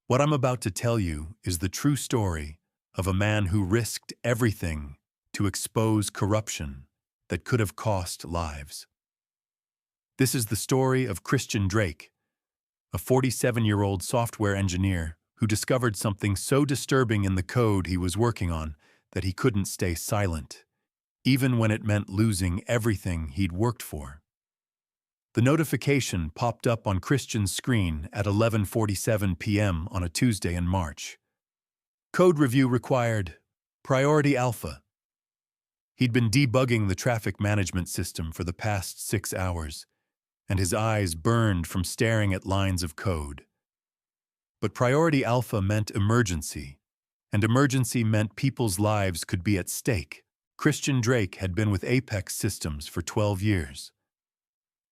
What I'm about to tell you is the true story of a man who risked everything to expose corruption that could have cost lives. This is the story of Christian Drake, a 47-year-old software engineer who discovered something so disturbing in the code he was working on that he couldn't stay silent, even when it meant losing everything he'd worked for. The notification popped up on Christian's screen at 11:47 p.m. on a Tuesday in March. Code review required. Priority Alpha. He'd been debugging the traffic management system for the past 6 hours, and his eyes burned from staring at lines of code. But Priority Alpha meant emergency, and emergency meant people's lives could be at stake. Christian Drake had been with Apex Systems for 12 years.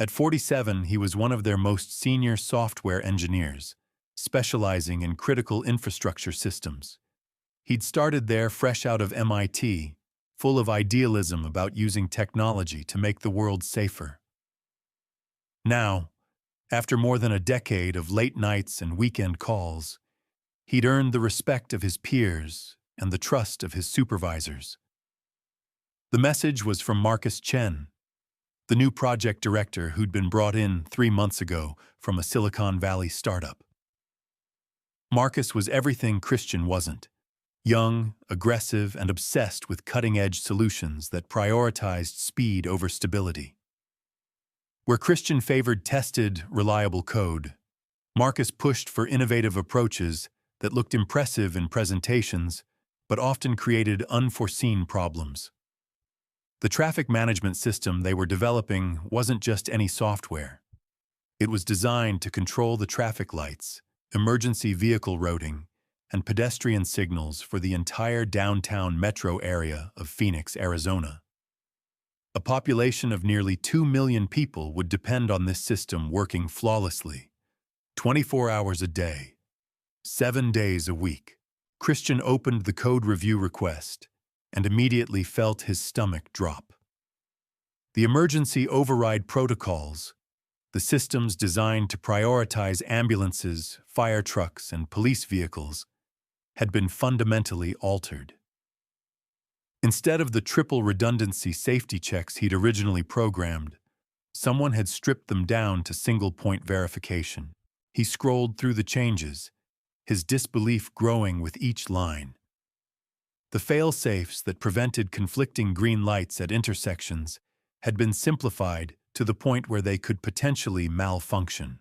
At 47, he was one of their most senior software engineers, specializing in critical infrastructure systems. He'd started there fresh out of MIT, full of idealism about using technology to make the world safer. Now, after more than a decade of late nights and weekend calls, he'd earned the respect of his peers and the trust of his supervisors. The message was from Marcus Chen, the new project director who'd been brought in 3 months ago from a Silicon Valley startup. Marcus was everything Christian wasn't: young, aggressive, and obsessed with cutting-edge solutions that prioritized speed over stability. Where Christian favored tested, reliable code, Marcus pushed for innovative approaches that looked impressive in presentations but often created unforeseen problems. The traffic management system they were developing wasn't just any software. It was designed to control the traffic lights, emergency vehicle routing, and pedestrian signals for the entire downtown metro area of Phoenix, Arizona. A population of nearly 2 million people would depend on this system working flawlessly, 24 hours a day, 7 days a week. Christian opened the code review request and immediately felt his stomach drop. The emergency override protocols, the systems designed to prioritize ambulances, fire trucks, and police vehicles, had been fundamentally altered. Instead of the triple redundancy safety checks he'd originally programmed, someone had stripped them down to single-point verification. He scrolled through the changes, his disbelief growing with each line. The fail-safes that prevented conflicting green lights at intersections had been simplified to the point where they could potentially malfunction.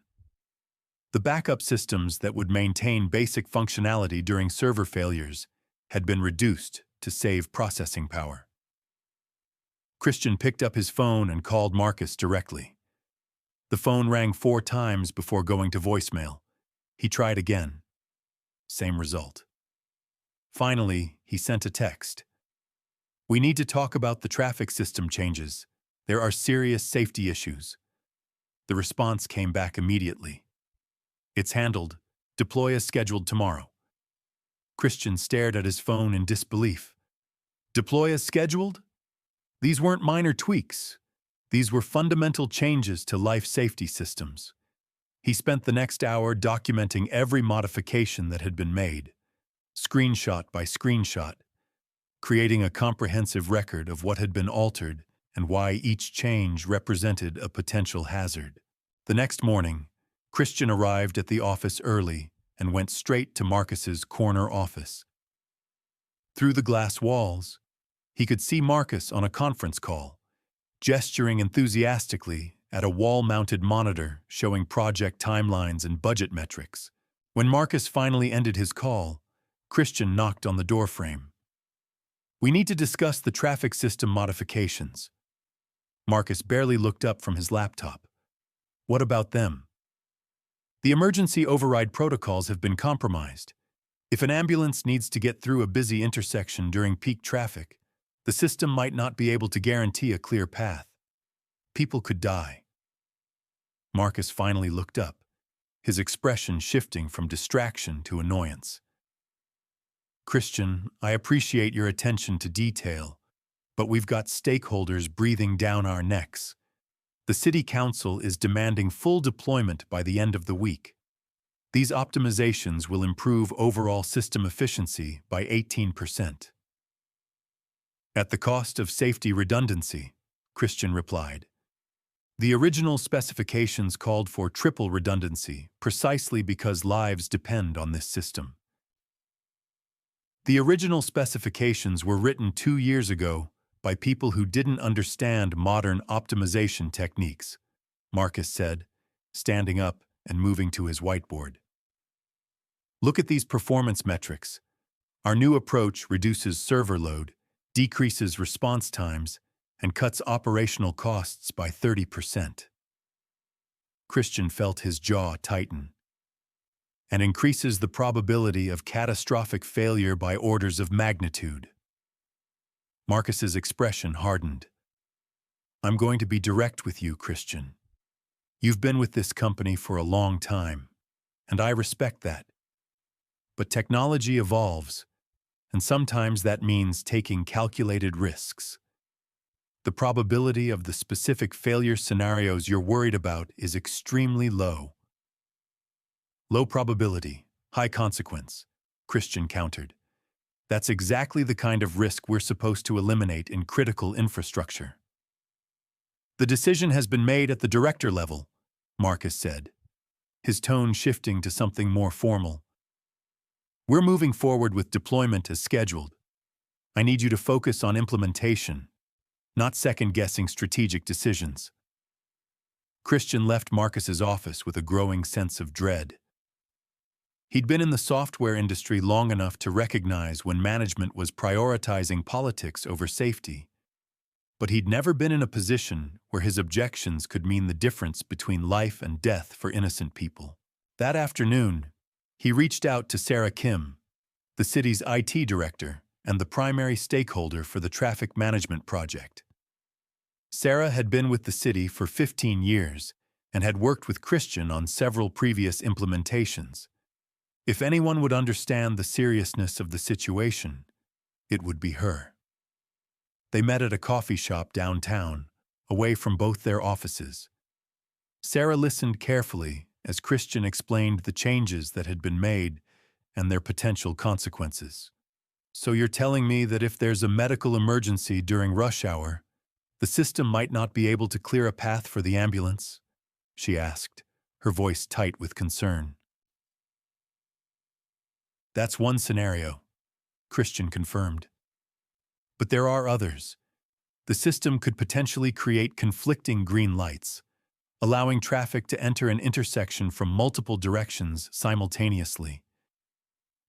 The backup systems that would maintain basic functionality during server failures had been reduced to save processing power. Christian picked up his phone and called Marcus directly. The phone rang 4 times before going to voicemail. He tried again. Same result. Finally, he sent a text. "We need to talk about the traffic system changes. There are serious safety issues." The response came back immediately. "It's handled. Deploy as scheduled tomorrow." Christian stared at his phone in disbelief. Deploy as scheduled? These weren't minor tweaks. These were fundamental changes to life safety systems. He spent the next hour documenting every modification that had been made, screenshot by screenshot, creating a comprehensive record of what had been altered and why each change represented a potential hazard. The next morning, Christian arrived at the office early and went straight to Marcus's corner office. Through the glass walls, he could see Marcus on a conference call, gesturing enthusiastically at a wall-mounted monitor showing project timelines and budget metrics. When Marcus finally ended his call, Christian knocked on the doorframe. "We need to discuss the traffic system modifications." Marcus barely looked up from his laptop. "What about them?" "The emergency override protocols have been compromised. If an ambulance needs to get through a busy intersection during peak traffic, the system might not be able to guarantee a clear path. People could die." Marcus finally looked up, his expression shifting from distraction to annoyance. "Christian, I appreciate your attention to detail, but we've got stakeholders breathing down our necks. The City Council is demanding full deployment by the end of the week." These optimizations will improve overall system efficiency by 18%. At the cost of safety redundancy, Christian replied. The original specifications called for triple redundancy precisely because lives depend on this system. The original specifications were written 2 years ago by people who didn't understand modern optimization techniques, Marcus said, standing up and moving to his whiteboard. Look at these performance metrics. Our new approach reduces server load, decreases response times, and cuts operational costs by 30%. Christian felt his jaw tighten. And increases the probability of catastrophic failure by orders of magnitude. Marcus's expression hardened. I'm going to be direct with you, Christian. You've been with this company for a long time, and I respect that. But technology evolves, and sometimes that means taking calculated risks. The probability of the specific failure scenarios you're worried about is extremely low. Low probability, high consequence, Christian countered. That's exactly the kind of risk we're supposed to eliminate in critical infrastructure. The decision has been made at the director level, Marcus said, his tone shifting to something more formal. We're moving forward with deployment as scheduled. I need you to focus on implementation, not second-guessing strategic decisions. Christian left Marcus's office with a growing sense of dread. He'd been in the software industry long enough to recognize when management was prioritizing politics over safety, but he'd never been in a position where his objections could mean the difference between life and death for innocent people. That afternoon, he reached out to Sarah Kim, the city's IT director and the primary stakeholder for the traffic management project. Sarah had been with the city for 15 years and had worked with Christian on several previous implementations. If anyone would understand the seriousness of the situation, it would be her. They met at a coffee shop downtown, away from both their offices. Sarah listened carefully as Christian explained the changes that had been made and their potential consequences. So you're telling me that if there's a medical emergency during rush hour, the system might not be able to clear a path for the ambulance? She asked, her voice tight with concern. That's one scenario, Christian confirmed. But there are others. The system could potentially create conflicting green lights, allowing traffic to enter an intersection from multiple directions simultaneously.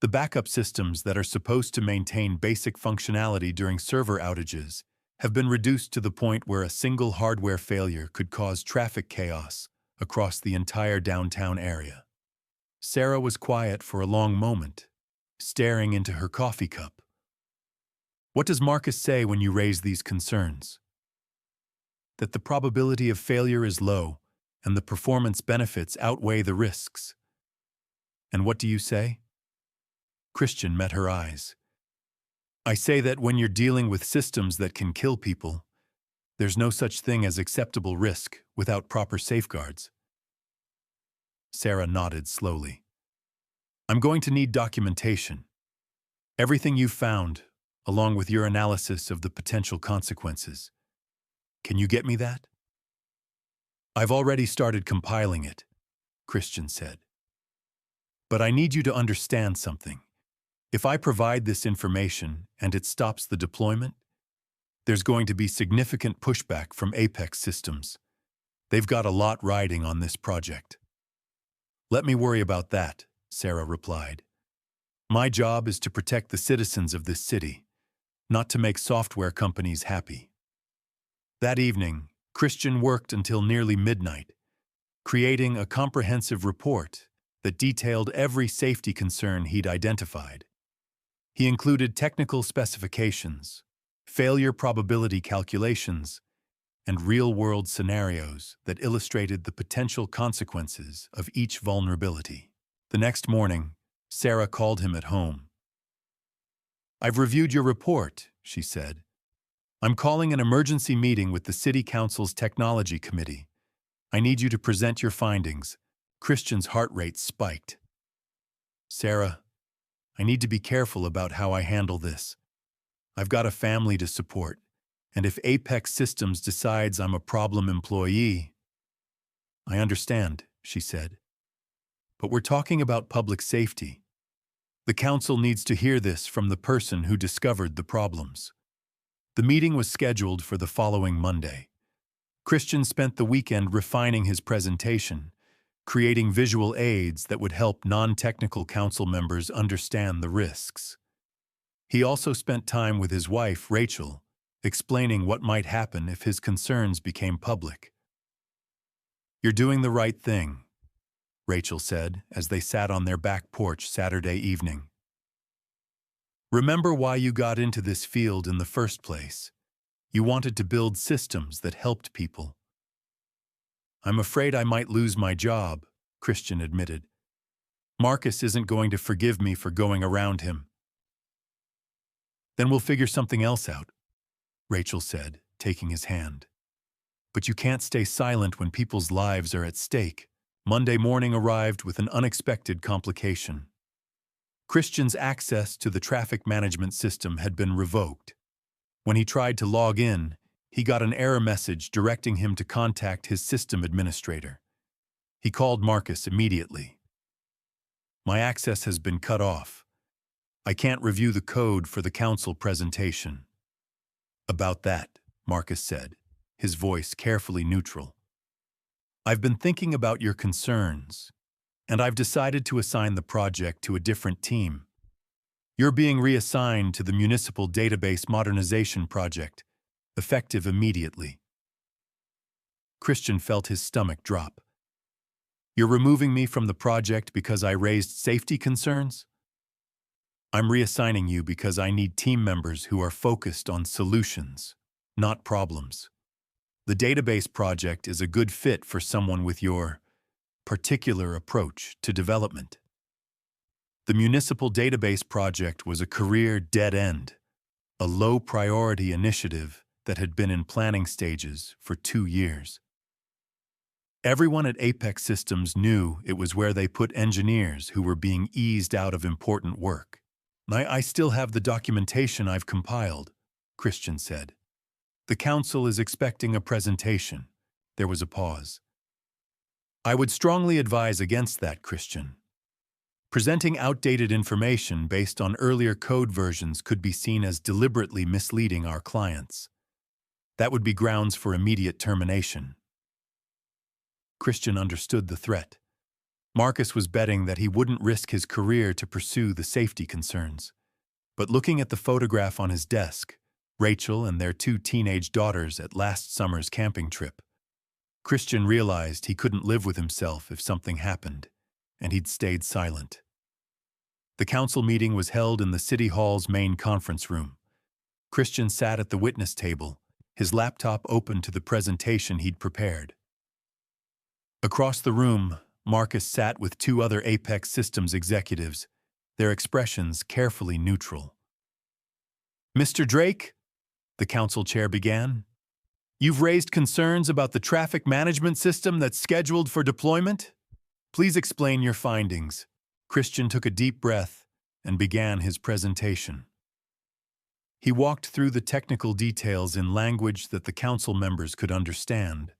The backup systems that are supposed to maintain basic functionality during server outages have been reduced to the point where a single hardware failure could cause traffic chaos across the entire downtown area. Sarah was quiet for a long moment, staring into her coffee cup. What does Marcus say when you raise these concerns? That the probability of failure is low and the performance benefits outweigh the risks. And what do you say? Christian met her eyes. I say that when you're dealing with systems that can kill people, there's no such thing as acceptable risk without proper safeguards. Sarah nodded slowly. I'm going to need documentation. Everything you've found, along with your analysis of the potential consequences. Can you get me that? I've already started compiling it, Christian said. But I need you to understand something. If I provide this information and it stops the deployment, there's going to be significant pushback from Apex systems. They've got a lot riding on this project. Let me worry about that, Sarah replied. My job is to protect the citizens of this city, not to make software companies happy. That evening, Christian worked until nearly midnight, creating a comprehensive report that detailed every safety concern he'd identified. He included technical specifications, failure probability calculations, and real-world scenarios that illustrated the potential consequences of each vulnerability. The next morning, Sarah called him at home. I've reviewed your report, she said. I'm calling an emergency meeting with the City Council's Technology Committee. I need you to present your findings. Christian's heart rate spiked. Sarah, I need to be careful about how I handle this. I've got a family to support, and if Apex Systems decides I'm a problem employee, I understand, she said. But we're talking about public safety. The council needs to hear this from the person who discovered the problems. The meeting was scheduled for the following Monday. Christian spent the weekend refining his presentation, creating visual aids that would help non-technical council members understand the risks. He also spent time with his wife, Rachel, explaining what might happen if his concerns became public. "You're doing the right thing," Rachel said as they sat on their back porch Saturday evening. "Remember why you got into this field in the first place. You wanted to build systems that helped people." "I'm afraid I might lose my job," Christian admitted. "Marcus isn't going to forgive me for going around him." "Then we'll figure something else out," Rachel said, taking his hand. "But you can't stay silent when people's lives are at stake." Monday morning arrived with an unexpected complication. Christian's access to the traffic management system had been revoked. When he tried to log in, he got an error message directing him to contact his system administrator. He called Marcus immediately. "My access has been cut off. I can't review the code for the council presentation." "About that," Marcus said, his voice carefully neutral. "I've been thinking about your concerns, and I've decided to assign the project to a different team. You're being reassigned to the Municipal Database Modernization Project, effective immediately." Christian felt his stomach drop. "You're removing me from the project because I raised safety concerns?" "I'm reassigning you because I need team members who are focused on solutions, not problems. The database project is a good fit for someone with your particular approach to development." The Municipal Database Project was a career dead end, a low-priority initiative that had been in planning stages for 2 years. Everyone at Apex Systems knew it was where they put engineers who were being eased out of important work. I still have the documentation I've compiled," Christian said. "The council is expecting a presentation." There was a pause. "I would strongly advise against that, Christian. Presenting outdated information based on earlier code versions could be seen as deliberately misleading our clients. That would be grounds for immediate termination." Christian understood the threat. Marcus was betting that he wouldn't risk his career to pursue the safety concerns. But looking at the photograph on his desk, Rachel and their 2 teenage daughters at last summer's camping trip, Christian realized he couldn't live with himself if something happened, and he'd stayed silent. The council meeting was held in the City Hall's main conference room. Christian sat at the witness table, his laptop open to the presentation he'd prepared. Across the room, Marcus sat with 2 other Apex Systems executives, their expressions carefully neutral. "Mr. Drake," the council chair began, "you've raised concerns about the traffic management system that's scheduled for deployment. Please explain your findings." Christian took a deep breath and began his presentation. He walked through the technical details in language that the council members could understand,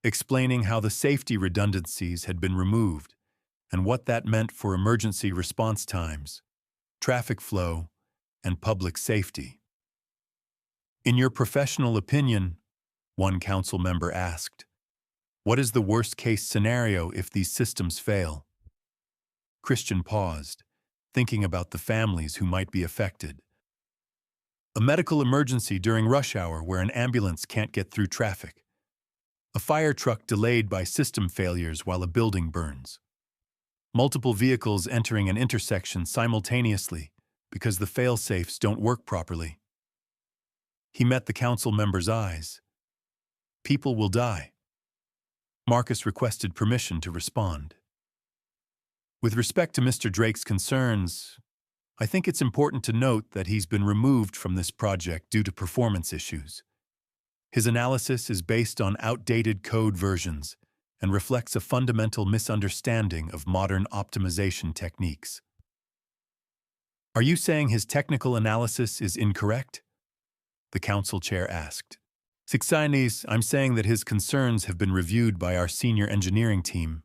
explaining how the safety redundancies had been removed and what that meant for emergency response times, traffic flow, and public safety. "In your professional opinion," one council member asked, "what is the worst-case scenario if these systems fail?" Christian paused, thinking about the families who might be affected. "A medical emergency during rush hour where an ambulance can't get through traffic. A fire truck delayed by system failures while a building burns. Multiple vehicles entering an intersection simultaneously because the fail-safes don't work properly." He met the council members' eyes. "People will die." Marcus requested permission to respond. "With respect to Mr. Drake's concerns, I think it's important to note that he's been removed from this project due to performance issues. His analysis is based on outdated code versions and reflects a fundamental misunderstanding of modern optimization techniques." Are you saying his technical analysis is incorrect? The council chair asked. Sixainis, I'm saying that his concerns have been reviewed by our senior engineering team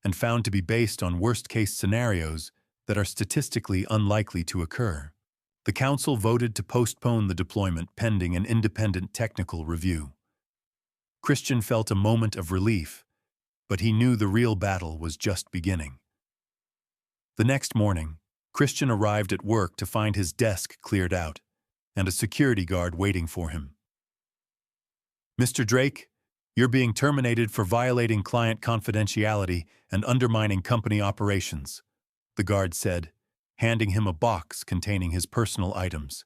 and found to be based on worst-case scenarios that are statistically unlikely to occur. The council voted to postpone the deployment pending an independent technical review. Christian felt a moment of relief, but he knew the real battle was just beginning. The next morning, Christian arrived at work to find his desk cleared out and a security guard waiting for him. Mr. Drake, you're being terminated for violating client confidentiality and undermining company operations, the guard said, handing him a box containing his personal items.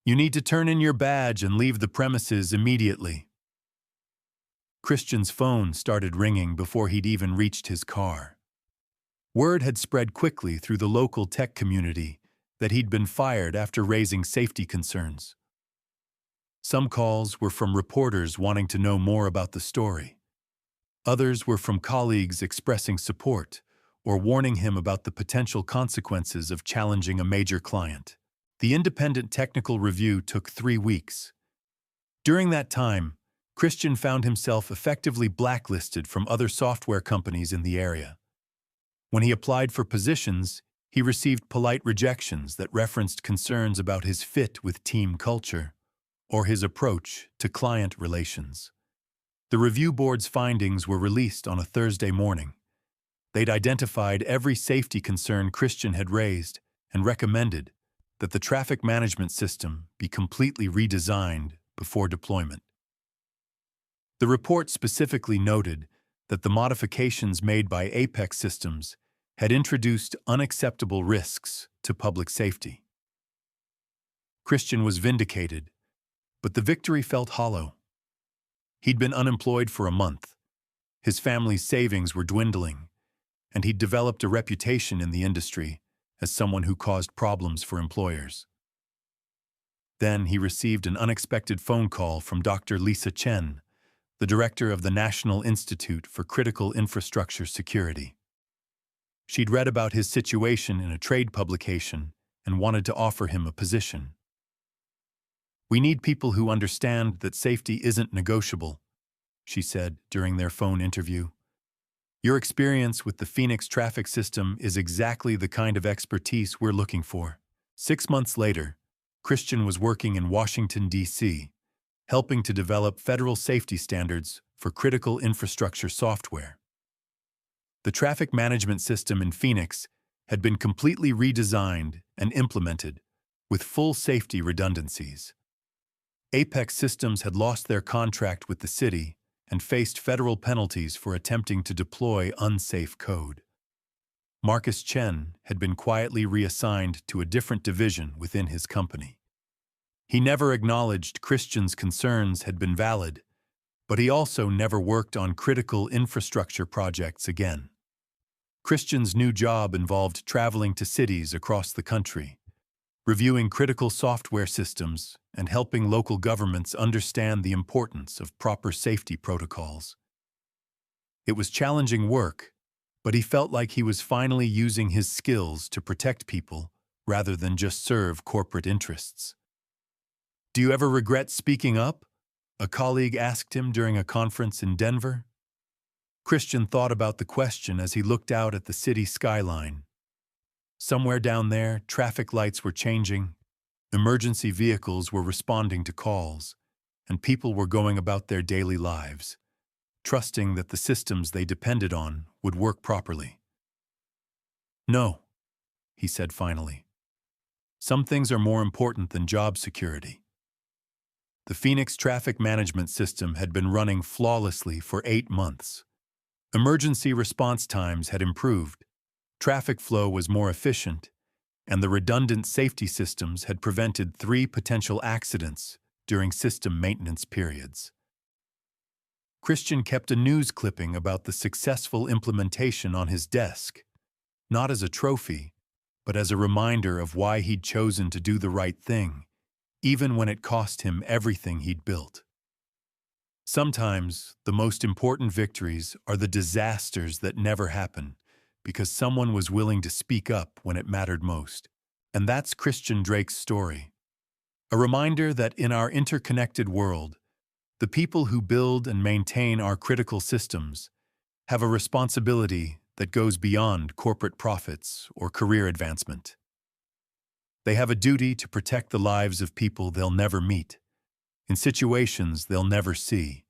You need to turn in your badge and leave the premises immediately. Christian's phone started ringing before he'd even reached his car. Word had spread quickly through the local tech community that he'd been fired after raising safety concerns. Some calls were from reporters wanting to know more about the story. Others were from colleagues expressing support or warning him about the potential consequences of challenging a major client. The independent technical review took 3 weeks. During that time, Christian found himself effectively blacklisted from other software companies in the area. When he applied for positions, he received polite rejections that referenced concerns about his fit with team culture or his approach to client relations. The review board's findings were released on a Thursday morning. They'd identified every safety concern Christian had raised and recommended that the traffic management system be completely redesigned before deployment. The report specifically noted that the modifications made by Apex Systems had introduced unacceptable risks to public safety. Christian was vindicated, but the victory felt hollow. He'd been unemployed for a month. His family's savings were dwindling, and he'd developed a reputation in the industry as someone who caused problems for employers. Then he received an unexpected phone call from Dr. Lisa Chen, the director of the National Institute for Critical Infrastructure Security. She'd read about his situation in a trade publication and wanted to offer him a position. We need people who understand that safety isn't negotiable, she said during their phone interview. Your experience with the Phoenix traffic system is exactly the kind of expertise we're looking for. 6 months later, Christian was working in Washington, D.C., helping to develop federal safety standards for critical infrastructure software. The traffic management system in Phoenix had been completely redesigned and implemented with full safety redundancies. Apex Systems had lost their contract with the city and faced federal penalties for attempting to deploy unsafe code. Marcus Chen had been quietly reassigned to a different division within his company. He never acknowledged Christian's concerns had been valid, but he also never worked on critical infrastructure projects again. Christian's new job involved traveling to cities across the country, reviewing critical software systems and helping local governments understand the importance of proper safety protocols. It was challenging work, but he felt like he was finally using his skills to protect people rather than just serve corporate interests. Do you ever regret speaking up? A colleague asked him during a conference in Denver. Christian thought about the question as he looked out at the city skyline. Somewhere down there, traffic lights were changing, emergency vehicles were responding to calls, and people were going about their daily lives, trusting that the systems they depended on would work properly. No, he said finally. Some things are more important than job security. The Phoenix traffic management system had been running flawlessly for 8 months. Emergency response times had improved, traffic flow was more efficient, and the redundant safety systems had prevented 3 potential accidents during system maintenance periods. Christian kept a news clipping about the successful implementation on his desk, not as a trophy, but as a reminder of why he'd chosen to do the right thing, even when it cost him everything he'd built. Sometimes, the most important victories are the disasters that never happen because someone was willing to speak up when it mattered most. And that's Christian Drake's story. A reminder that in our interconnected world, the people who build and maintain our critical systems have a responsibility that goes beyond corporate profits or career advancement. They have a duty to protect the lives of people they'll never meet, in situations they'll never see,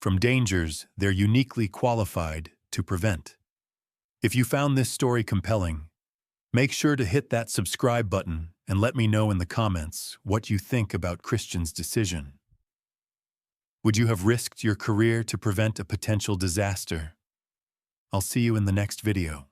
from dangers they're uniquely qualified to prevent. If you found this story compelling, make sure to hit that subscribe button and let me know in the comments what you think about Christian's decision. Would you have risked your career to prevent a potential disaster? I'll see you in the next video.